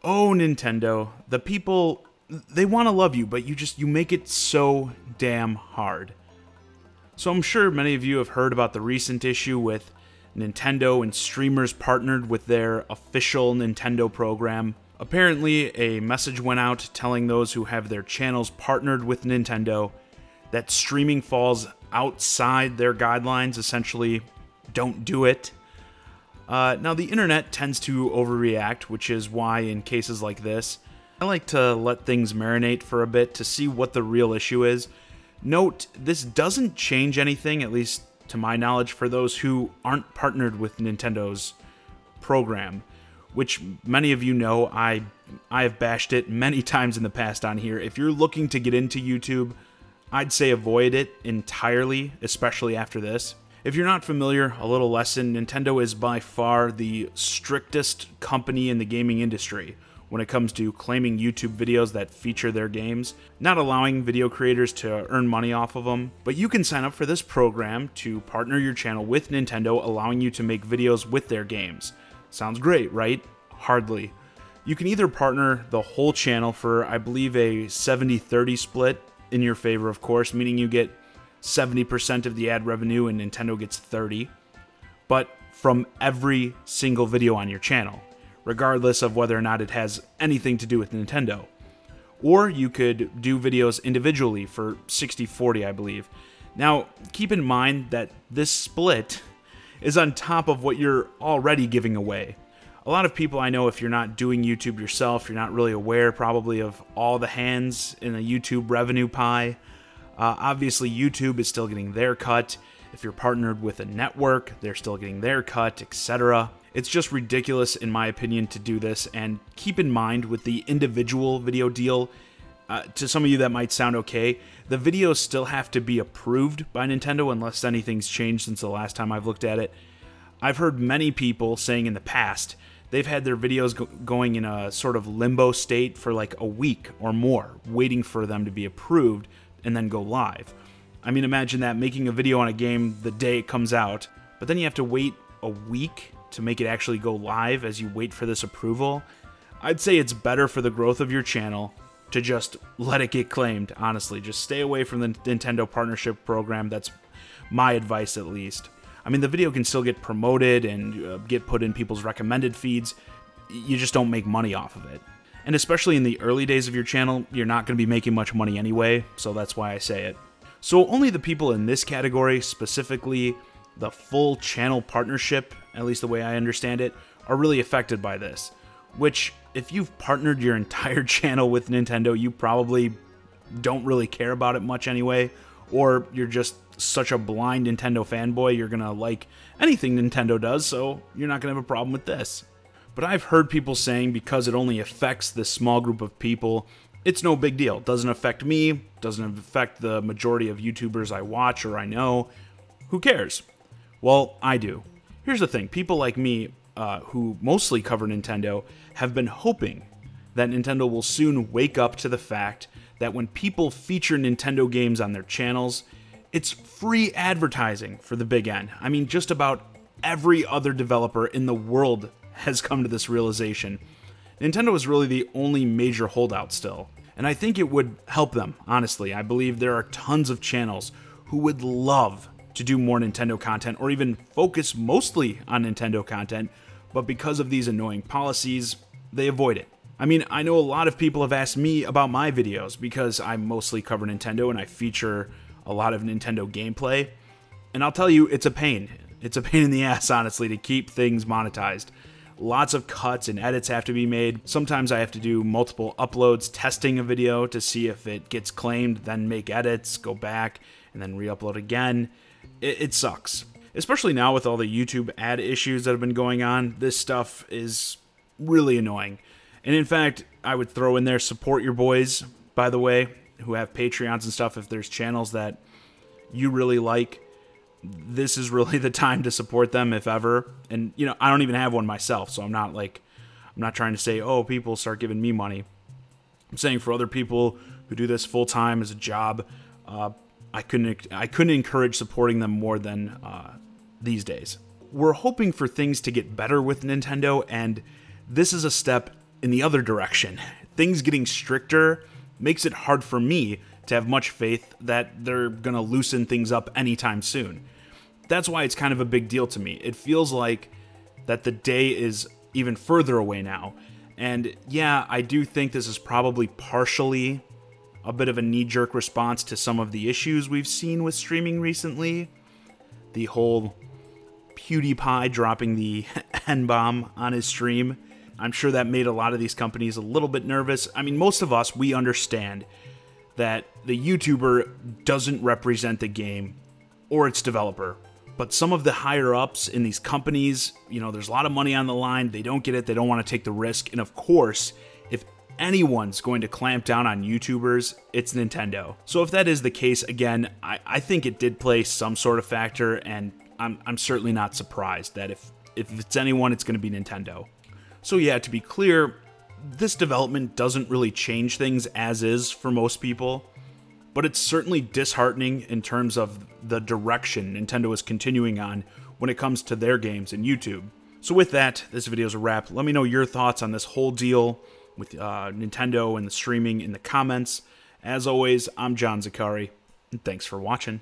Oh, Nintendo, the people, they want to love you, but you make it so damn hard. So I'm sure many of you have heard about the recent issue with Nintendo and streamers partnered with their official Nintendo program. Apparently, a message went out telling those who have their channels partnered with Nintendo that streaming falls outside their guidelines, essentially, don't do it. Now, the internet tends to overreact, which is why in cases like this, I like to let things marinate for a bit to see what the real issue is. Note, this doesn't change anything, at least to my knowledge, for those who aren't partnered with Nintendo's program, which many of you know I have bashed it many times in the past on here. If you're looking to get into YouTube, I'd say avoid it entirely, especially after this. If you're not familiar, a little lesson, Nintendo is by far the strictest company in the gaming industry when it comes to claiming YouTube videos that feature their games, not allowing video creators to earn money off of them. But you can sign up for this program to partner your channel with Nintendo, allowing you to make videos with their games. Sounds great, right? Hardly. You can either partner the whole channel for, I believe, a 70-30 split in your favor, of course, meaning you get 70% of the ad revenue and Nintendo gets 30%, but from every single video on your channel, regardless of whether or not it has anything to do with Nintendo. Or you could do videos individually for 60-40, I believe. Now, keep in mind that this split is on top of what you're already giving away. A lot of people I know, if you're not doing YouTube yourself, you're not really aware probably of all the hands in the YouTube revenue pie. Obviously, YouTube is still getting their cut. If you're partnered with a network, they're still getting their cut, etc. It's just ridiculous, in my opinion, to do this. And keep in mind, with the individual video deal, to some of you that might sound okay, the videos still have to be approved by Nintendo unless anything's changed since the last time I've looked at it. I've heard many people saying in the past they've had their videos going in a sort of limbo state for like a week or more, waiting for them to be approved and then go live. I mean, imagine that, making a video on a game the day it comes out, but then you have to wait a week to make it actually go live as you wait for this approval. I'd say it's better for the growth of your channel to just let it get claimed, honestly. Just stay away from the Nintendo partnership program. That's my advice, at least. I mean, the video can still get promoted and get put in people's recommended feeds. You just don't make money off of it. And especially in the early days of your channel, you're not going to be making much money anyway, so that's why I say it. So only the people in this category, specifically the full channel partnership, at least the way I understand it, are really affected by this. Which, if you've partnered your entire channel with Nintendo, you probably don't really care about it much anyway, or you're just such a blind Nintendo fanboy, you're gonna like anything Nintendo does, so you're not gonna have a problem with this. But I've heard people saying because it only affects this small group of people, it's no big deal. It doesn't affect me, doesn't affect the majority of YouTubers I watch or I know. Who cares? Well, I do. Here's the thing, people like me, who mostly cover Nintendo, have been hoping that Nintendo will soon wake up to the fact that when people feature Nintendo games on their channels, it's free advertising for the big N. I mean, just about every other developer in the world has come to this realization. Nintendo is really the only major holdout still, and I think it would help them, honestly. I believe there are tons of channels who would love to do more Nintendo content, or even focus mostly on Nintendo content, but because of these annoying policies, they avoid it. I mean, I know a lot of people have asked me about my videos because I mostly cover Nintendo and I feature a lot of Nintendo gameplay, and I'll tell you, it's a pain. It's a pain in the ass, honestly, to keep things monetized. Lots of cuts and edits have to be made. Sometimes I have to do multiple uploads, testing a video to see if it gets claimed, then make edits, go back, and then re-upload again. It sucks. Especially now with all the YouTube ad issues that have been going on, this stuff is really annoying. And in fact, I would throw in there, support your boys, by the way, who have Patreons and stuff. If there's channels that you really like, this is really the time to support them, if ever. And, you know, I don't even have one myself, so I'm not trying to say, oh, people start giving me money. I'm saying for other people who do this full-time as a job, I couldn't encourage supporting them more than these days. We're hoping for things to get better with Nintendo, and this is a step in the other direction. Things getting stricter makes it hard for me to have much faith that they're going to loosen things up anytime soon. That's why it's kind of a big deal to me. It feels like that the day is even further away now. And yeah, I do think this is probably partially a bit of a knee-jerk response to some of the issues we've seen with streaming recently. The whole PewDiePie dropping the N-bomb on his stream. I'm sure that made a lot of these companies a little bit nervous. I mean, most of us, we understand that the YouTuber doesn't represent the game or its developer. But some of the higher-ups in these companies, there's a lot of money on the line. They don't get it. They don't want to take the risk. And of course, if anyone's going to clamp down on YouTubers, it's Nintendo. So if that is the case, again, I think it did play some sort of factor, and I'm certainly not surprised that if it's anyone, it's going to be Nintendo. So yeah, to be clear, this development doesn't really change things as is for most people, but it's certainly disheartening in terms of the direction Nintendo is continuing on when it comes to their games and YouTube. So with that, this video's a wrap. Let me know your thoughts on this whole deal with Nintendo and the streaming in the comments. As always, I'm John Zacari, and thanks for watching.